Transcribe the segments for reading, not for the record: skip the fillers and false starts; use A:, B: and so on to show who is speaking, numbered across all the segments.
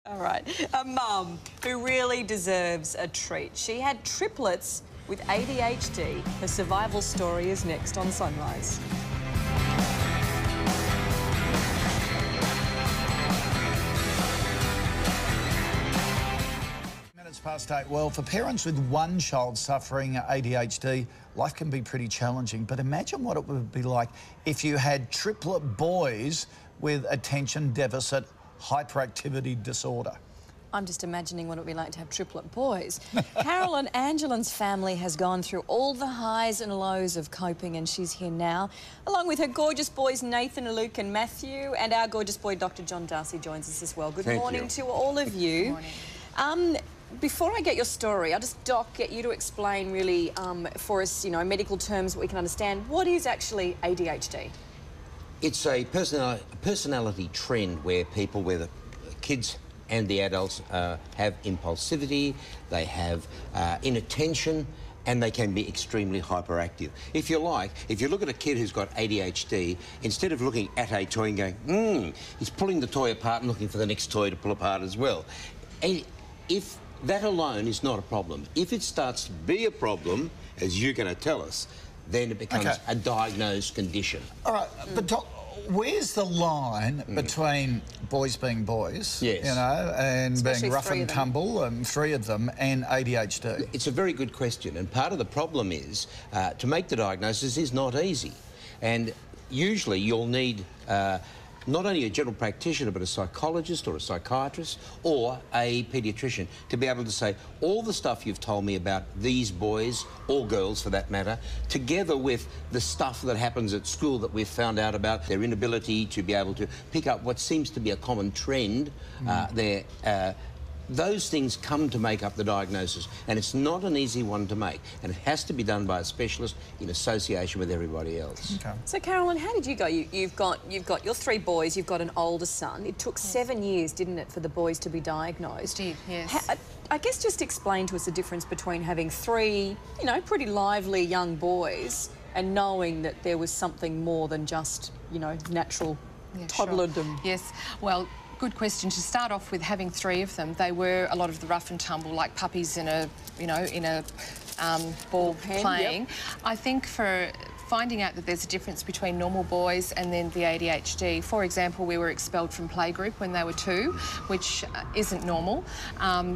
A: All right. A mum who really deserves a treat. She had triplets with ADHD. Her survival story is next on Sunrise.
B: Minutes past 8. Well, for parents with one child suffering ADHD, life can be pretty challenging. But imagine what it would be like if you had triplet boys with attention deficit hyperactivity disorder.
A: I'm just imagining what it would be like to have triplet boys. Carolyn Angelin's family has gone through all the highs and lows of coping, and she's here now, along with her gorgeous boys Nathan, Luke and Matthew, and our gorgeous boy Dr. John Darcy joins us as well. Good morning to all of you. Good morning. Before I get your story, I'll just, Doc, get you to explain really for us, you know, in medical terms, what we can understand. What is actually ADHD? It's
C: a personality trend where people, where the kids and the adults have impulsivity, they have inattention, and they can be extremely hyperactive. If you like, if you look at a kid who's got ADHD, instead of looking at a toy and going, he's pulling the toy apart and looking for the next toy to pull apart as well. If that alone is not a problem, if it starts to be a problem, as you're going to tell us, then it becomes a diagnosed condition.
B: All right, but Doc, where's the line between boys being boys, you know, and especially being rough and tumble, three of them, and ADHD?
C: It's a very good question, and part of the problem is to make the diagnosis is not easy. And usually you'll need not only a general practitioner, but a psychologist or a psychiatrist or a paediatrician to be able to say all the stuff you've told me about these boys, or girls for that matter, together with the stuff that happens at school that we've found out about, their inability to be able to pick up what seems to be a common trend those things come to make up the diagnosis, and it's not an easy one to make, and it has to be done by a specialist in association with everybody else.
A: Okay. So, Carolyn, how did you go? You've got your three boys, you've got an older son. It took 7 years, didn't it, for the boys to be diagnosed?
D: It did, yes.
A: I guess just explain to us the difference between having three, you know, pretty lively young boys and knowing that there was something more than just, you know, natural toddlerdom.
D: Sure. Yes, well, good question. To start off with, having three of them, they were a lot of the rough and tumble, like puppies in a, you know, in a ball playing. I think for finding out that there's a difference between normal boys and then the ADHD. For example, we were expelled from playgroup when they were 2, which isn't normal.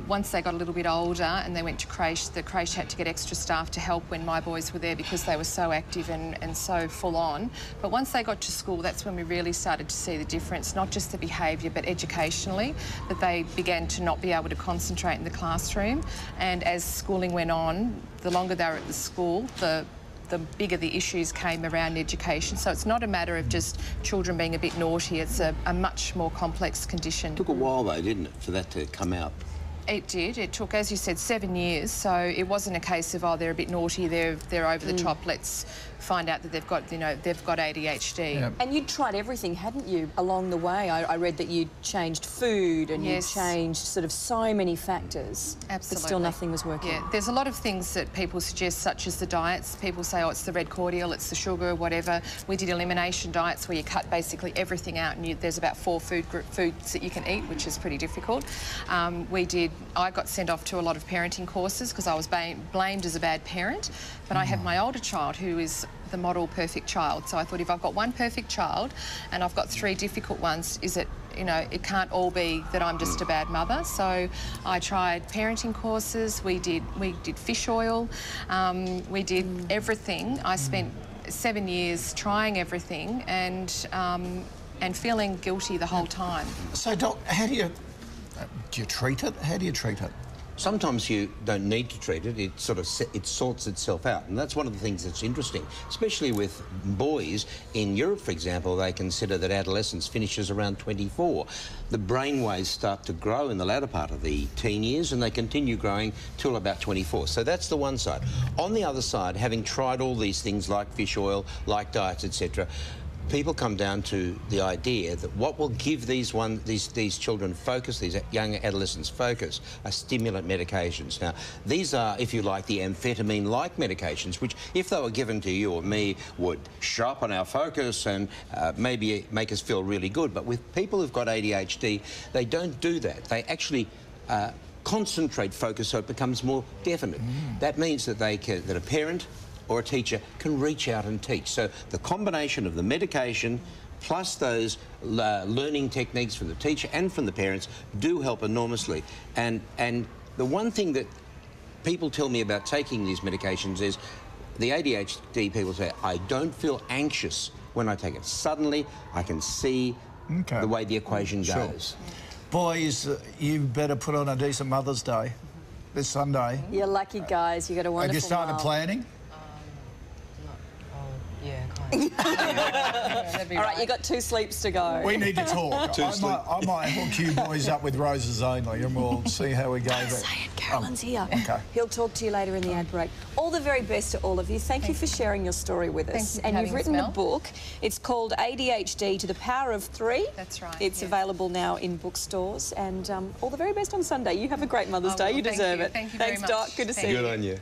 D: Once they got a little bit older and they went to creche, the creche had to get extra staff to help when my boys were there because they were so active and so full on. But once they got to school, that's when we really started to see the difference, not just the behaviour, but educationally, that they began to not be able to concentrate in the classroom. And as schooling went on, the longer they were at the school, the bigger the issues came around education. So it's not a matter of just children being a bit naughty, it's a much more complex condition.
C: It took a while though, didn't it, for that to come out?
D: It did. It took, as you said, 7 years, so it wasn't a case of, oh, they're a bit naughty, they're over the top, let's find out that they've got, you know, they've got ADHD.
A: Yep. And you'd tried everything, hadn't you, along the way? I read that you changed food and you changed sort of so many factors.
D: Absolutely. But
A: still nothing was working.
D: Yeah, there's a lot of things that people suggest, such as the diets. People say, oh, it's the red cordial, it's the sugar, whatever. We did elimination diets where you cut basically everything out and there's about 4 foods that you can eat, which is pretty difficult. I got sent off to a lot of parenting courses because I was blamed as a bad parent, but I have my older child who is the model perfect child. So I thought, if I've got one perfect child and I've got 3 difficult ones, is it, you know, it can't all be that I'm just a bad mother. So I tried parenting courses, we did fish oil, we did everything. I spent 7 years trying everything and feeling guilty the whole time.
B: So, Doc, how do you treat it? How do you treat it?
C: Sometimes you don't need to treat it, it sorts itself out. And that's one of the things that's interesting, especially with boys. In Europe, for example, they consider that adolescence finishes around 24. The brain waves start to grow in the latter part of the teen years and they continue growing till about 24. So that's the one side. On the other side, having tried all these things like fish oil, like diets, etc., people come down to the idea that what will give these children focus, these young adolescents focus, are stimulant medications. Now, these are, if you like, the amphetamine-like medications, which, if they were given to you or me, would sharpen our focus and maybe make us feel really good. But with people who've got ADHD, they don't do that. They actually concentrate focus so it becomes more definite. That means that that a parent or a teacher can reach out and teach. So the combination of the medication plus those learning techniques from the teacher and from the parents do help enormously. And the one thing that people tell me about taking these medications is the ADHD people say, I don't feel anxious when I take it. Suddenly, I can see the way the equation goes.
B: Boys, you better put on a decent Mother's Day this Sunday.
A: You're lucky, guys. You got a wonderful
B: Have you started planning?
D: Yeah, kind of.
A: All right, you got 2 sleeps to go.
B: We need to talk. I might hook you boys up with Roses Only and we'll see how we go.
A: Say it, Carolyn's here.
B: Okay.
A: He'll talk to you later in the ad break. All the very best to all of you. Thank you for sharing your story with us. And you've written a book. It's called ADHD to the Power of 3.
D: That's right.
A: It's available now in bookstores. And all the very best on Sunday. You have a great Mother's Day. You deserve it.
D: Thank you very much.
A: Thanks, Doc. Good to see you.
C: Good on you.